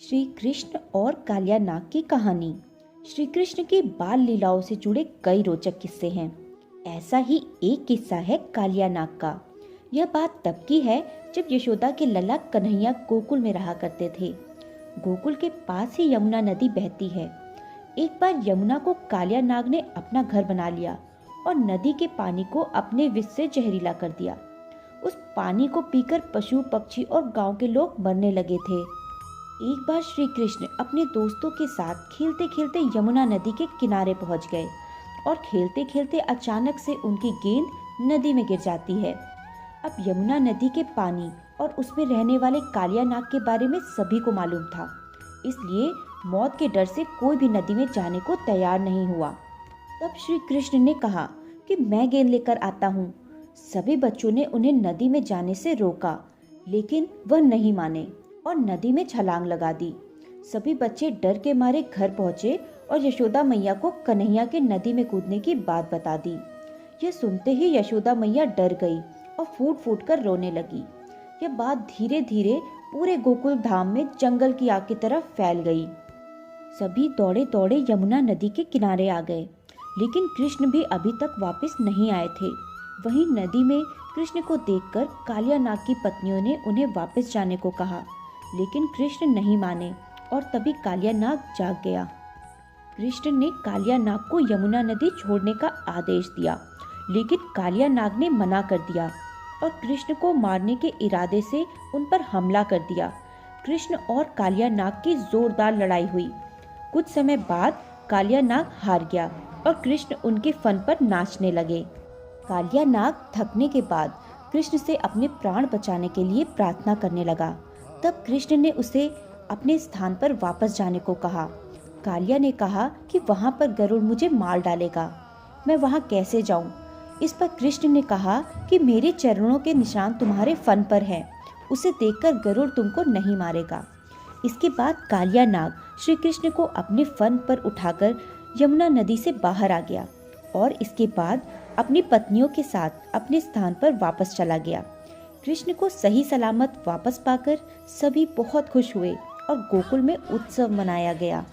श्री कृष्ण और कालिया नाग की कहानी। श्री कृष्ण की बाल लीलाओं से जुड़े कई रोचक किस्से हैं। ऐसा ही एक किस्सा है कालिया नाग का। यह बात तब की है जब यशोदा के लला कन्हैया गोकुल में रहा करते थे। गोकुल के पास ही यमुना नदी बहती है। एक बार यमुना को कालिया नाग ने अपना घर बना लिया और नदी के पानी को अपने विष से जहरीला कर दिया। उस पानी को पीकर पशु पक्षी और गांव के लोग मरने लगे थे। एक बार श्री कृष्ण अपने दोस्तों के साथ खेलते खेलते यमुना नदी के किनारे पहुंच गए और खेलते खेलते अचानक से उनकी गेंद नदी में गिर जाती है। अब यमुना नदी के पानी और उसमें रहने वाले कालिया नाग के बारे में सभी को मालूम था, इसलिए मौत के डर से कोई भी नदी में जाने को तैयार नहीं हुआ। तब श्री कृष्ण ने कहा कि मैं गेंद लेकर आता हूँ। सभी बच्चों ने उन्हें नदी में जाने से रोका, लेकिन वह नहीं माने और नदी में छलांग लगा दी। सभी बच्चे डर के मारे घर पहुंचे और यशोदा मैया को कन्हैया के नदी में कूदने की बात बता दी। यह सुनते ही यशोदा मैया डर गई और फूट फूट कर रोने लगी। यह बात धीरे धीरे पूरे गोकुल धाम में जंगल की आग की तरह फैल गई। सभी दौड़े दौड़े यमुना नदी के किनारे आ गए, लेकिन कृष्ण भी अभी तक वापस नहीं आए थे। वहीं नदी में कृष्ण को देखकर कालिया नाग की पत्नियों ने उन्हें वापस जाने को कहा, लेकिन कृष्ण नहीं माने और तभी कालिया नाग जाग गया। कृष्ण ने कालिया नाग को यमुना नदी छोड़ने का आदेश दिया, लेकिन कालिया नाग ने मना कर दिया और कृष्ण को मारने के इरादे से उन पर हमला कर दिया। कृष्ण और कालिया नाग की जोरदार लड़ाई हुई। कुछ समय बाद कालिया नाग हार गया और कृष्ण उनके फन पर नाचने लगे। कालिया नाग थकने के बाद कृष्ण से अपने प्राण बचाने के लिए प्रार्थना करने लगा। तब कृष्ण ने उसे अपने स्थान पर वापस जाने को कहा। कालिया ने कहा कि वहां पर गरुड़ मुझे मार डालेगा, मैं वहां कैसे जाऊं? इस पर कृष्ण ने कहा कि मेरे चरणों के निशान तुम्हारे फन पर हैं, उसे देखकर गरुड़ तुमको नहीं मारेगा। इसके बाद कालिया नाग श्री कृष्ण को अपने फन पर उठाकर यमुना नदी से बाहर आ गया और इसके बाद अपनी पत्नियों के साथ अपने स्थान पर वापस चला गया। कृष्ण को सही सलामत वापस पाकर सभी बहुत खुश हुए और गोकुल में उत्सव मनाया गया।